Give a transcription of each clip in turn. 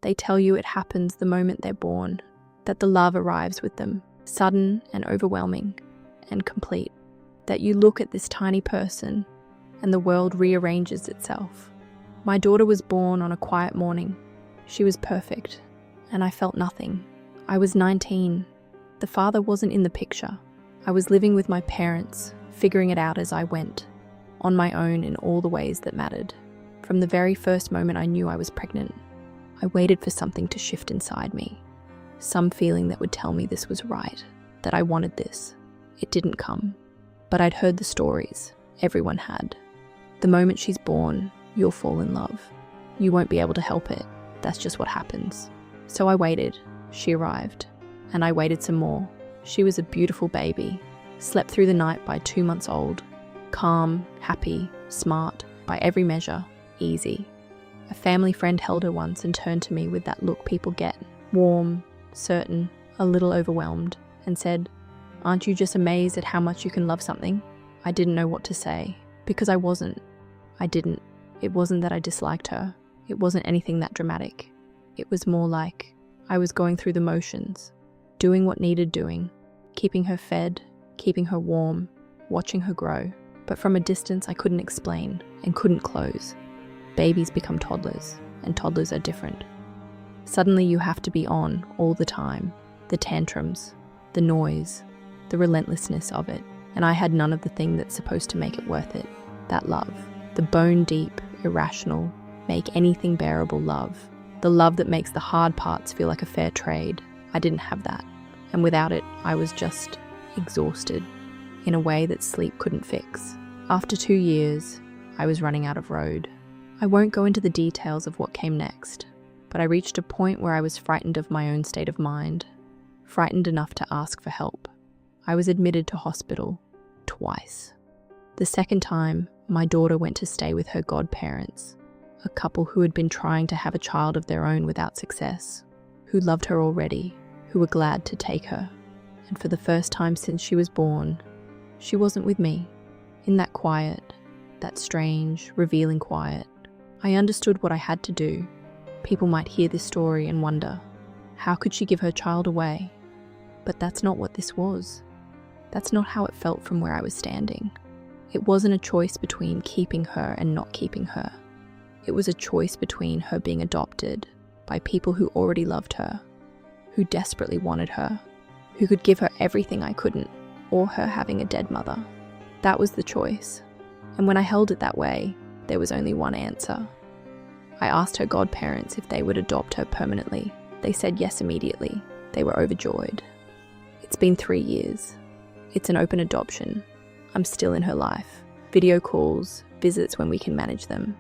They tell you it happens the moment they're born, that the love arrives with them, sudden and overwhelming and complete, that you look at this tiny person and the world rearranges itself. My daughter was born on a quiet morning. She was perfect, and I felt nothing. I was 19. The father wasn't in the picture. I was living with my parents, figuring it out as I went, on my own in all the ways that mattered. From the very first moment I knew I was pregnant, I waited for something to shift inside me. Some feeling that would tell me this was right, that I wanted this. It didn't come. But I'd heard the stories. Everyone had. The moment she's born, you'll fall in love. You won't be able to help it. That's just what happens. So I waited. She arrived. And I waited some more. She was a beautiful baby. Slept through the night by 2 months old. Calm, happy, smart, by every measure, easy. A family friend held her once and turned to me with that look people get. Warm, certain, a little overwhelmed, and said, "Aren't you just amazed at how much you can love something?" I didn't know what to say, because I wasn't. I didn't. It wasn't that I disliked her. It wasn't anything that dramatic. It was more like I was going through the motions, doing what needed doing, keeping her fed, keeping her warm, watching her grow. But from a distance I couldn't explain and couldn't close. Babies become toddlers, and toddlers are different. Suddenly you have to be on all the time. The tantrums, the noise, the relentlessness of it. And I had none of the thing that's supposed to make it worth it. That love. The bone-deep, irrational, make anything bearable love. The love that makes the hard parts feel like a fair trade. I didn't have that. And without it, I was just exhausted in a way that sleep couldn't fix. After 2 years, I was running out of road. I won't go into the details of what came next, but I reached a point where I was frightened of my own state of mind, frightened enough to ask for help. I was admitted to hospital twice. The second time, my daughter went to stay with her godparents, a couple who had been trying to have a child of their own without success, who loved her already, who were glad to take her. And for the first time since she was born, she wasn't with me. In that quiet, that strange, revealing quiet, I understood what I had to do. People might hear this story and wonder, how could she give her child away? But that's not what this was. That's not how it felt from where I was standing. It wasn't a choice between keeping her and not keeping her. It was a choice between her being adopted by people who already loved her, who desperately wanted her, who could give her everything I couldn't, or her having a dead mother. That was the choice. And when I held it that way, there was only one answer. I asked her godparents if they would adopt her permanently. They said yes immediately. They were overjoyed. It's been 3 years. It's an open adoption. I'm still in her life. Video calls, visits when we can manage them.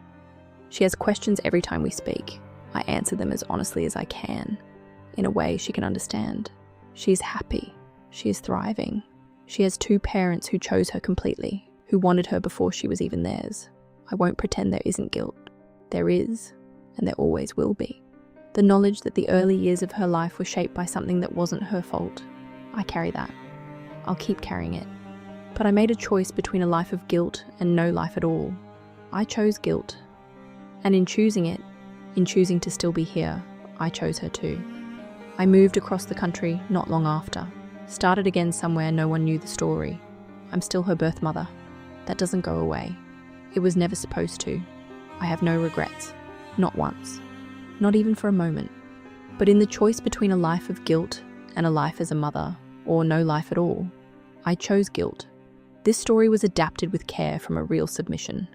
She has questions every time we speak. I answer them as honestly as I can, in a way she can understand. She's happy. She is thriving. She has 2 parents who chose her completely, who wanted her before she was even theirs. I won't pretend there isn't guilt. There is, and there always will be. The knowledge that the early years of her life were shaped by something that wasn't her fault. I carry that. I'll keep carrying it. But I made a choice between a life of guilt and no life at all. I chose guilt. And in choosing it, in choosing to still be here, I chose her too. I moved across the country not long after. Started again somewhere no one knew the story. I'm still her birth mother. That doesn't go away. It was never supposed to. I have no regrets. Not once. Not even for a moment. But in the choice between a life of guilt and a life as a mother, or no life at all, I chose guilt. This story was adapted with care from a real submission.